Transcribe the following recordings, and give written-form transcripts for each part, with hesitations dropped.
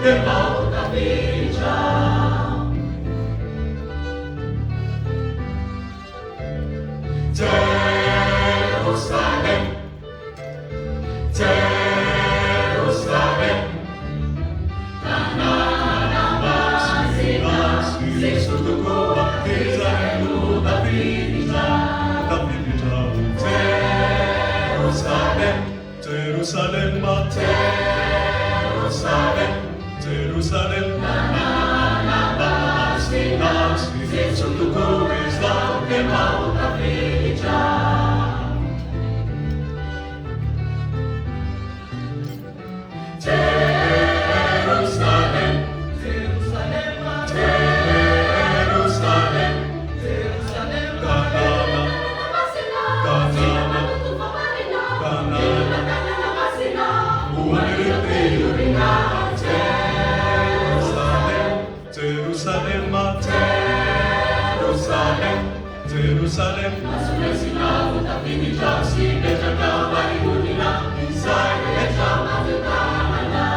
che volta vigia. Jerusalem, Jerusalem, tanah masih sekutuku Israel David Jerusalem, Jerusalem, Jerusalem, Jerusalem, tanah masih sekutuku Israel que mau David Jerusalem, Jerusalem, Jerusalem, Jerusalem, Jerusalem, Jerusalem, Jerusalem, tapi di jauh berjaga bagi dunia, Israel sama tetangga.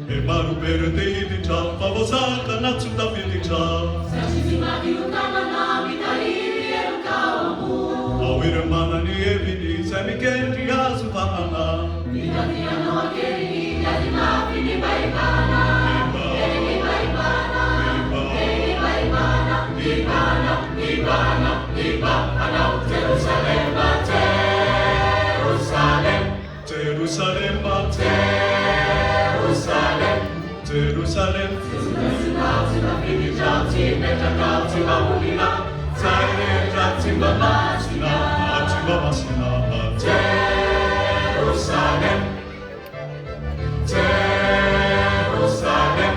E baru berhenti di jauh, pavosaka natsuta di jauh. Sachisima di utama nami tahiri erukawamu. Awir mana ni evidi, semi kendi asufana. Tidak no kiri, jadi mafi ni baikana. Ni baikana, ni baikana, Ibana, Ibana, Ibana, Jerusalem, Jerusalem, Jerusalem, Jerusalem, Jerusalem. Sudah ini janji menjaga jiwa mulina, saya jiwa masina, jiwa masina, Jerusalem, Jerusalem.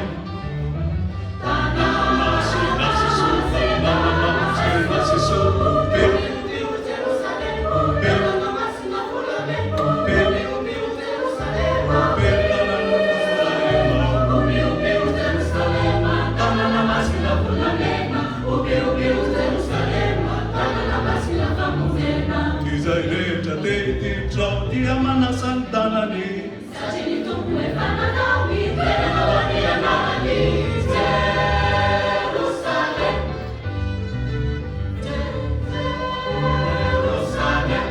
Tanah masina sesuatu, tanah masina sesuatu. Jerusalem, tanah masina fulane, Jerusalem, tanah masina fulane, Jerusalem, tanah masina famuzena. Israel jateti trau diamana santana ni. Sajini tumwe fana nawi, tere nawani anani. Jerusalem, Jerusalem.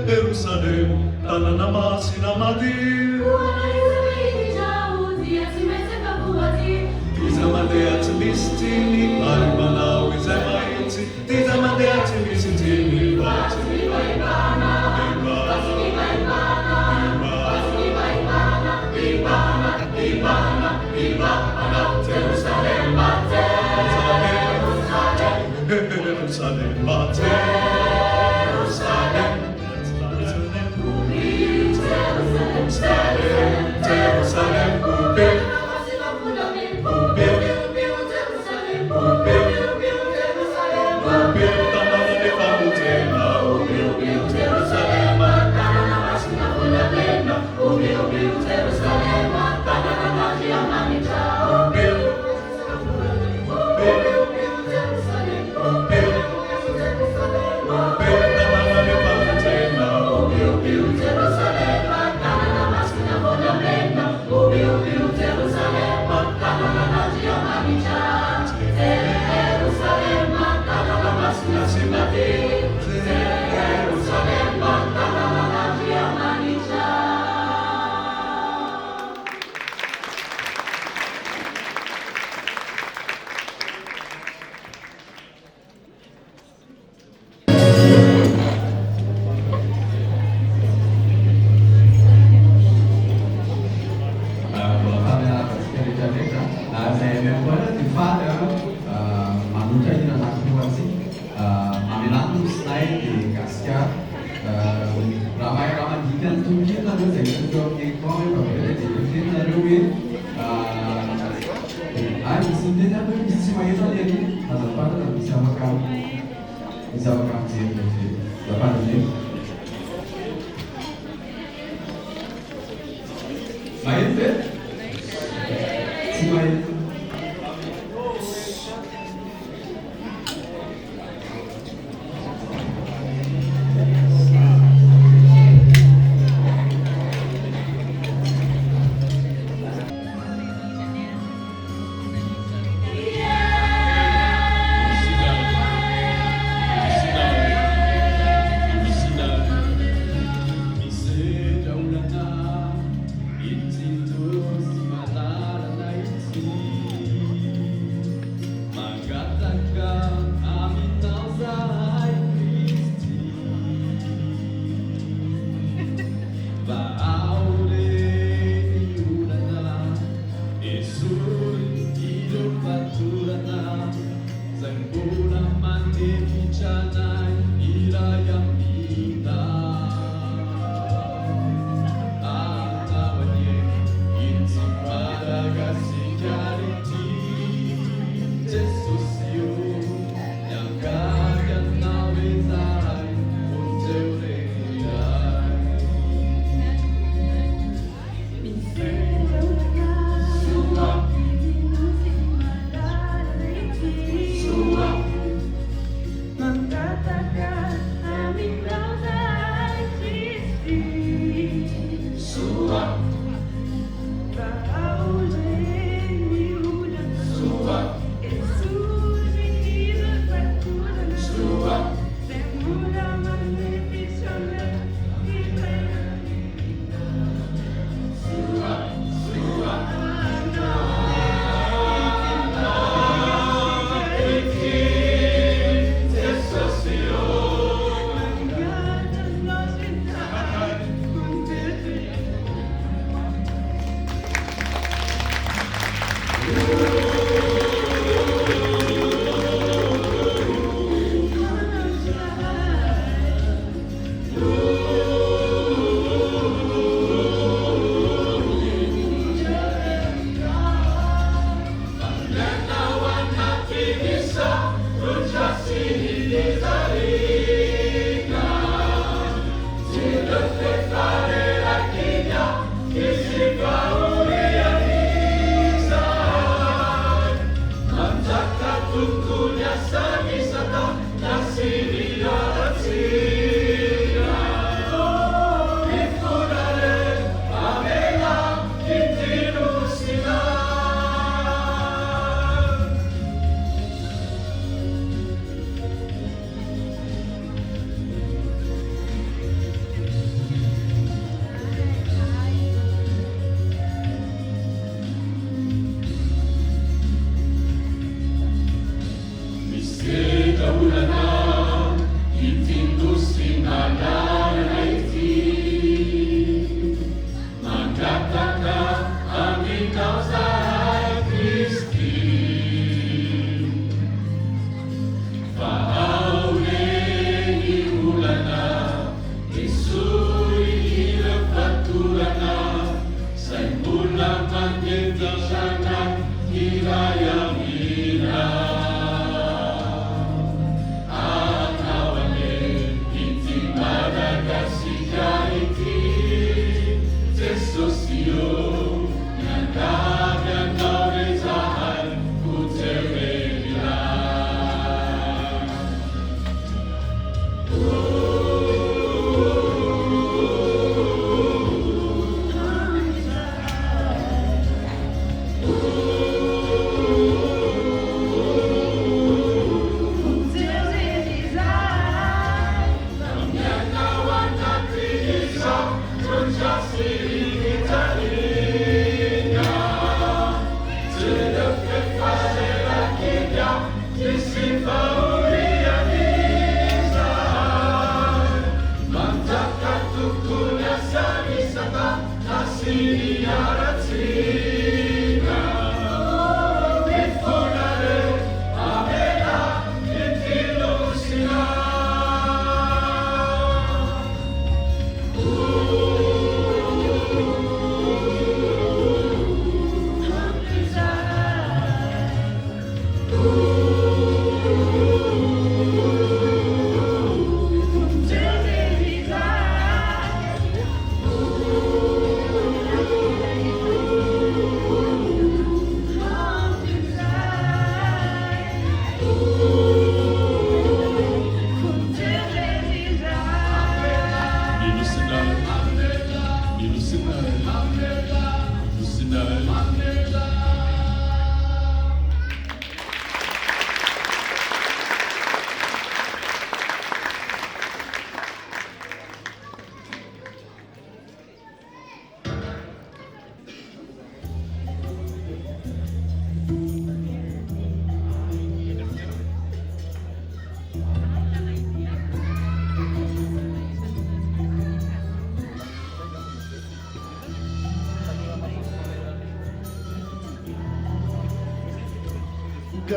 Jerusalem, tanah masina mati. Dizamade atlistini, arimana wizemaiti. Dizamade atlistini, basini baibana, basini baibana, basini baibana, Ibana, Ibana, Ibana, Jerusalem, Jerusalem, Jerusalem, Jerusalem, Jerusalem, 인사 감지 나빠는데 main deh si main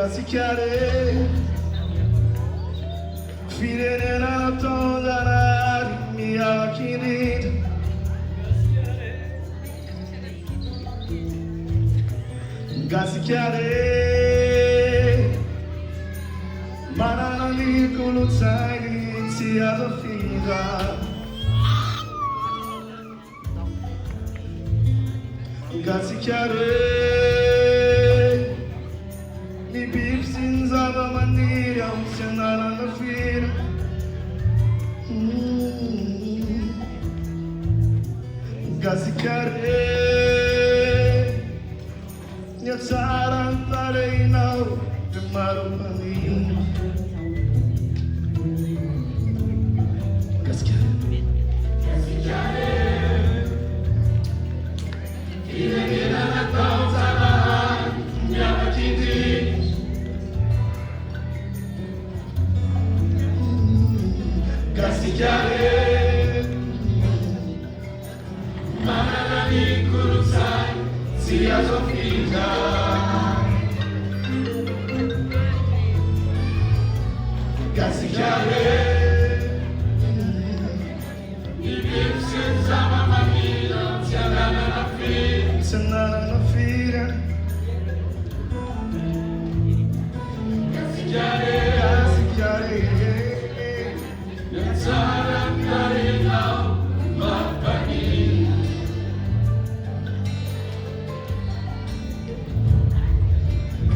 Gasikare Fidene na tondana Mia kinit Gasikare Manani kulutsai Tia da fida Gasikare Mi bipsin zaba manira Senara na fira Gasikare Nyatsaran tareinaw Demaro panin Gasikare Ilagina na tautaran Nyakakiti Gasikare Mananani kurusai Sia Sofia Gasikare Ibipsin sama Manila Tianana na fira Tianana na fira Gasikare Gasikare Yatsaran karinau Mapani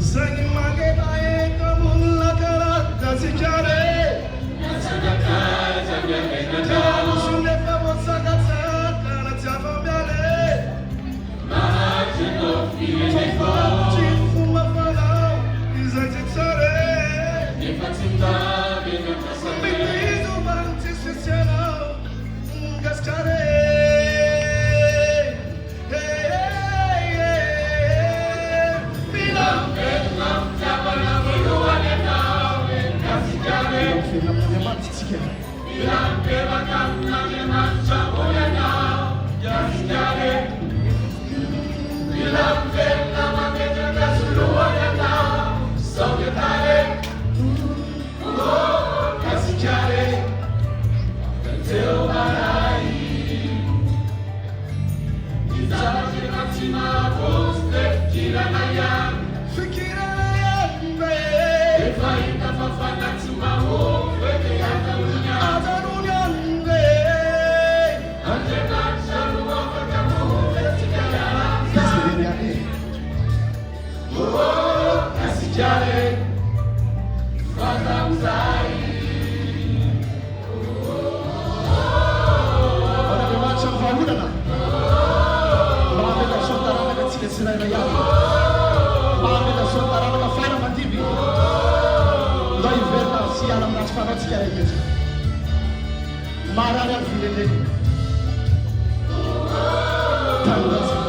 Sangi magetae kamula karat Gasikare Gasikare Gasikare Sunefa mosakata Kana tiafa miale Mahajino Filifo Chifuma falau Izatitare Nifatimta Binukasane Mitizo Bantisisiano Gasikare Marara filele Tanglasa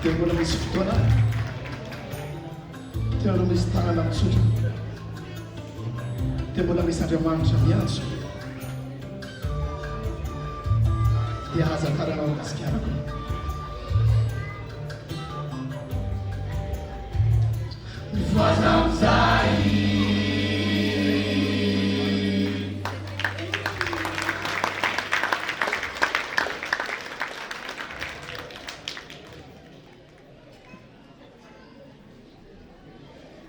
Tempo na misy fotoana Tempo misy tanana mitsotra Tempo misy Andriamanitra miantso dia azakarana Gasikarako Mifazamzai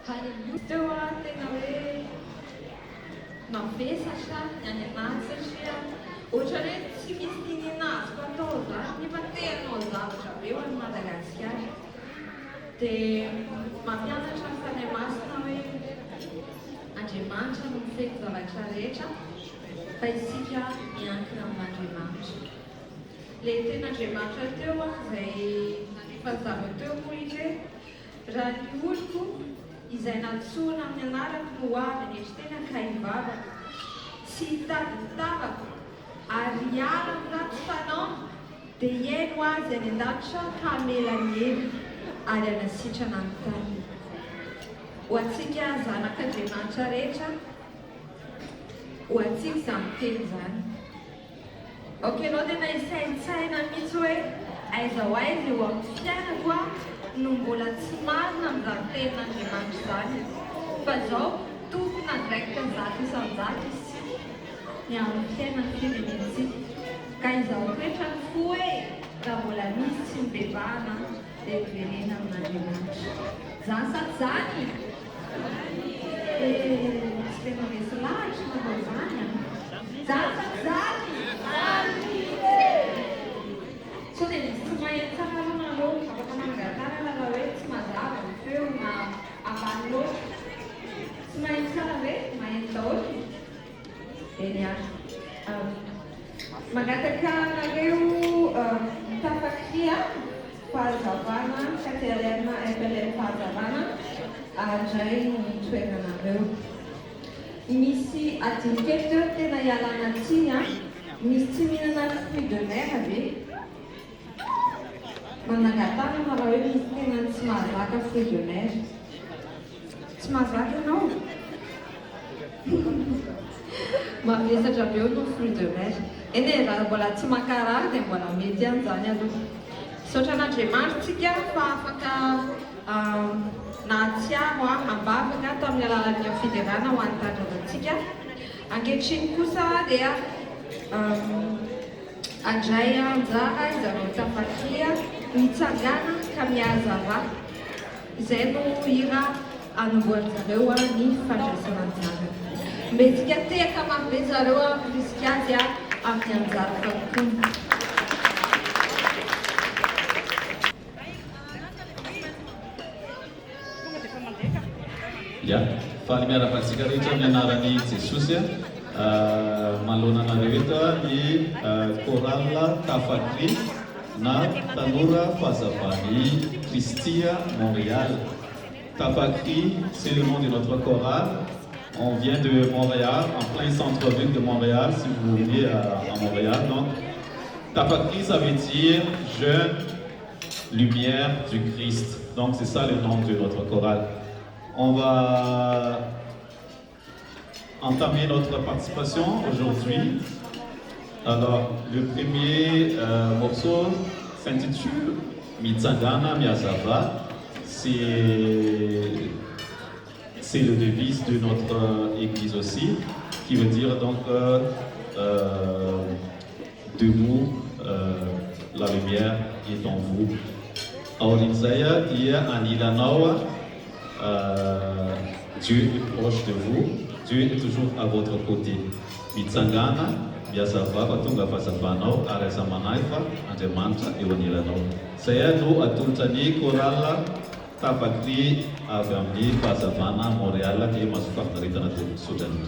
Halleluja, tena hoe mavesatra ny any anazy satria ohatra hoe tsy misy tinina azoko atao zany nefa tenao zavatra be ho an'ny Madagasikara. Dia mampianatra ny fanahy masina hoe Andriamanitra no mifeky zavatra rehetra fa isika miankina amin'Andriamanitra. Ilay ten'Andriamanitra teo izay fazava teo moa izy hoe raha ny oloko izay natsoina amin'ny anarako no avy ny eritena ka hivavaka tsy hitady-tavaka ary hiala amin'ny ratsy fanao dia hiaino azy any an-danitra ka hamela ny heviny ary hanasitrana ny tany. Ho antsika zanak'Andriamanitra rehetra, ho antsika izany teny izany. Anao dia nahisaintsaina mihitsy hoe aiza ho aiza eo amin'ny fiainako no mbola tsy marina amin'izany tenin'Andriamanitra izany. Fa izao tokony andraikitra zato isan-jato isika ny amin'ny fiainan'ny firenentsika. Ka izaho rehetra ny fo hoe raha mbola misy tsy mibebahana dia miverena amin'Andriamanitra. Zany sady zany? Tsy tena misy lahatra manao izany a. Zany sady zany? So dia misy tsy mahay-tsara aloha anao afaka mangatara raha hoe tsy mazava ny feo na ambany loatra. Tsy mahay tsara hoe mahay daholo. Eny ary. Magataka anareo tafakria fahazavana katerina FLM fahazavana indray no toeranareo. Misy adin-kely tena ialana tsiny a. Misy tsy mihinana fruit de mer ve? Manangatana raha hoe misy tena tsy mahazaka fruit de mer. Tsy mahazaka ianao? Mavesatra be no fruit de mer. Eny raha mbola tsy mankarary dia mbola mety an'izany aloha. Saotra an'Andriamanitra tsika fa afaka nahatsiaro ambavaka tamin'ny alalan'ny fiderana ho an'ny tanjona-tsika. Ankehitriny kosa dia andray anjara izareo tafakria mitsangana ka mihazava. Izay no hira anomboan'izareo ny fandraisana anjara. Metsika tehaka mafy be zareo risika azy amin'ny anjara fanokana. Ya, faly miarakantsika rehetra amin'ny anaran'i Jesosy malonana rehetra ny chorale Tafakry na tanora fahazavany Christia Montréal. Tafakry, c'est le nom de notre chorale. On vient de Montréal, en plein centre-ville de Montréal, si vous venez à Montréal. Donc, Tafakry, ça veut dire jeune lumière du Christ. Donc, c'est ça le nom de notre chorale. On va entamer notre participation aujourd'hui. Alors, le premier morceau s'intitule Mitsangana Miazava. C'est le devise de notre église aussi, qui veut dire donc debout, la lumière est en vous. Aurizaya ia anilanawa, Dieu est proche de vous, Dieu est toujours à votre côté. Mitsangana Miazava patunga fasavanao aresamanaifa Andriamanitra eo anilanao. Saya no atontany korala Tafakry avy amin'ny fahazavana Montréal dia mahasokafinarentana dia sotrany.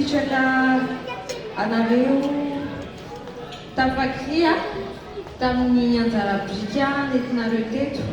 sitraka anareo tafakria tamin'ny anjara-brika nentinareo teto.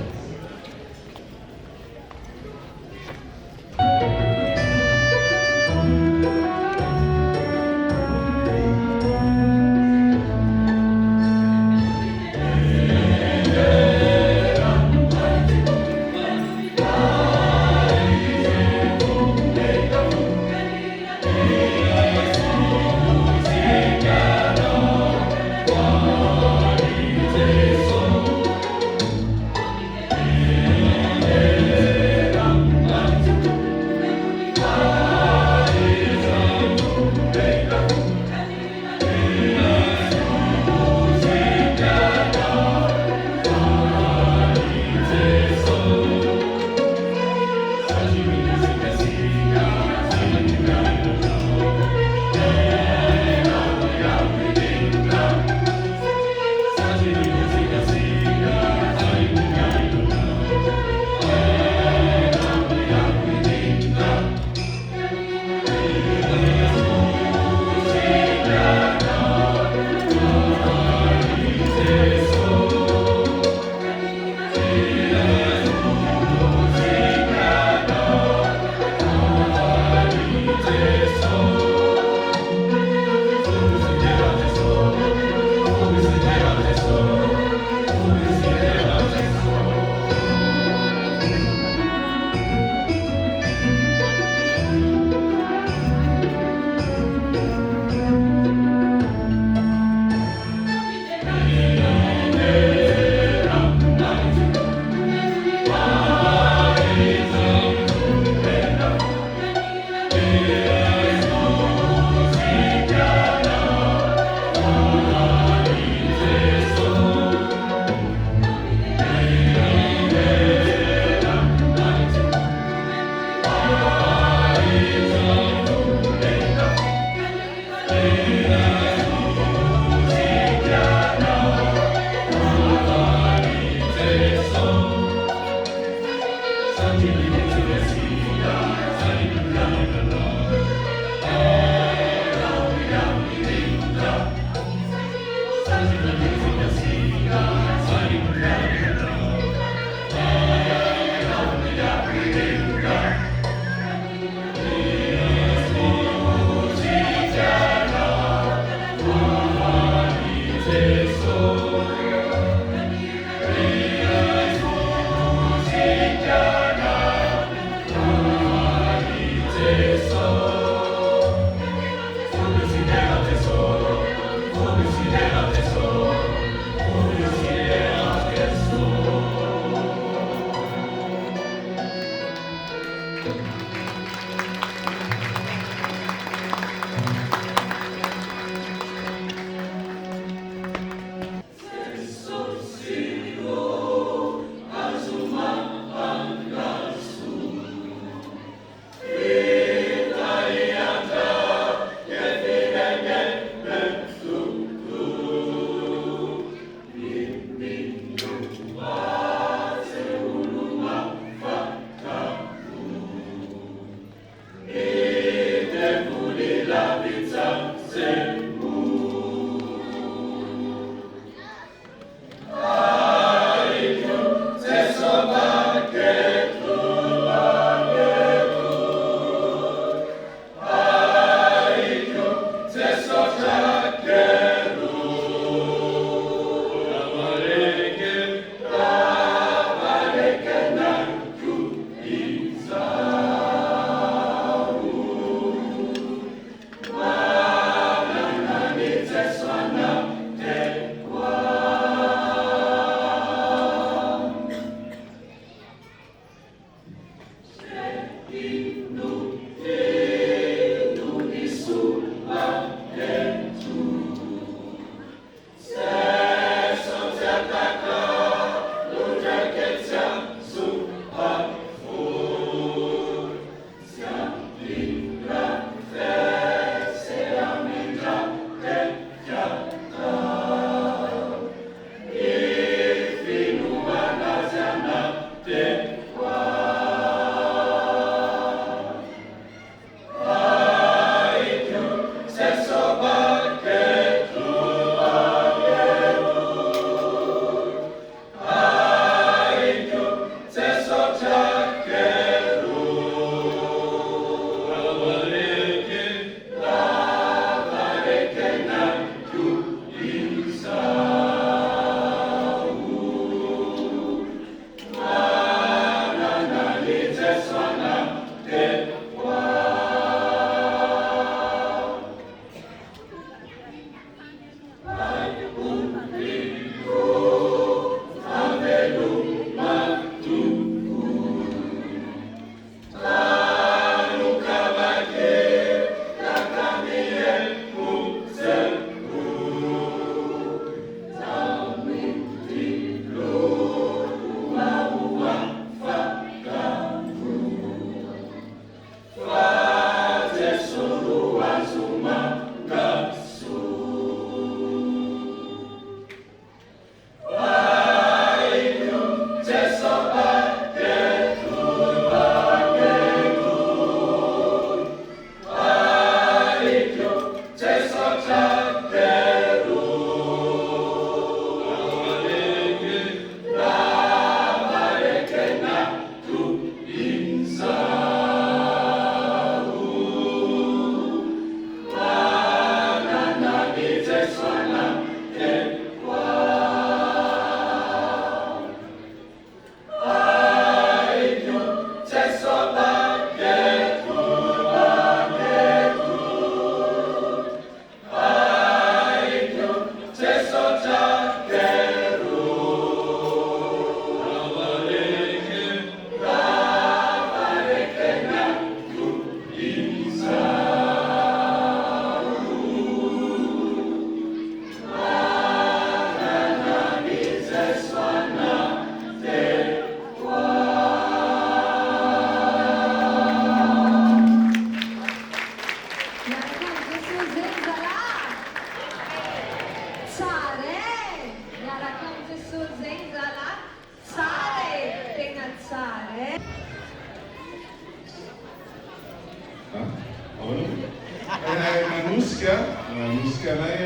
nanosika anay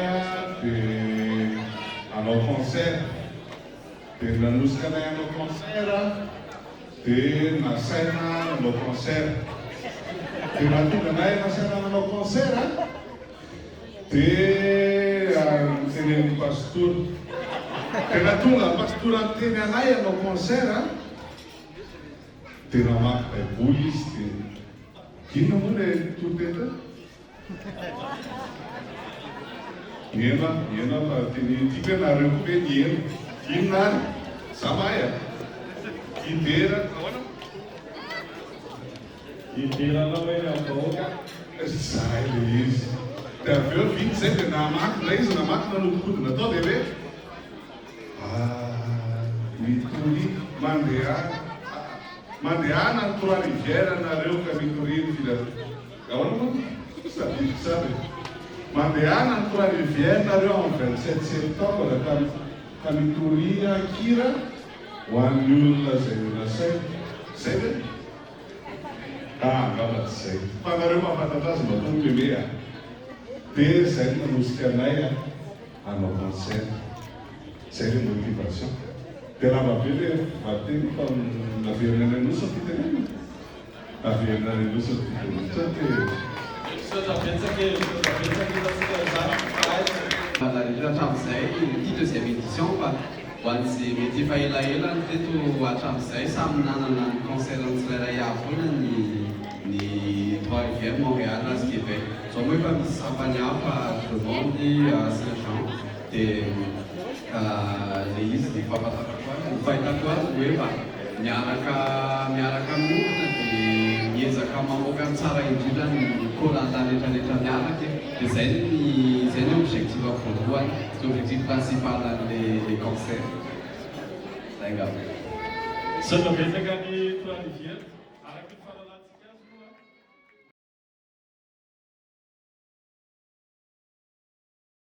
dia hanao concert. Dia nanosika anay hanao concert dia nasaina hanao concert. Dia nahatonga anay nasaina hanao concert dia tenen'ny pastor. Dia nahatonga pastor anteny anay hanao concert dia namaky baiboly izy dia inona moa ilay toroteta? Hena fa tiaka nareo koa hoe ny hena. Inona any? Samaya. Idera. Idera na hoe avahoaka. Zay le izy. Dia avy eo vity zay dia namaky ilay izy namaky nanodikodina tao dia hoe mitory mandehana ny Trois Rivières nareo ka mitoriny filato. Ahoana moa? Sabiky saby. Mandehana ny Trois Rivières nareo amin'ny 27 septembre ka mitory kira ho an'ny olona izay nasay. Zay ve? Angamba tsy zay. Fa nareo mahafantatra azy mba tonga lea. Dia zay nanosika anay hanao concert. Zay le motivation. Dia lava be le vateny fa naverina any anosa fitenena. Naverina any anosa fitenena. Hatramin'izay ity deuxième édition fa ho an'izay mety efa elaela ny teto hatramin'izay samy nanana ny concert tsirairay avy foana ny Trois Rivières, Montréal, à Québec. Zao moa efa misy sampany hafa Tremondy, Saint-Jean dia le izy dia fahitako azy hoe mba miaraka amin'olona dia miezaka mamoaka ny tsara indrindra ny koranta rehetrarehetra miaraka dia zay ny objectif voalohany, l'objectif principal an'le concert. Zay ngamba. Samy betsaka ny Trois Rivières.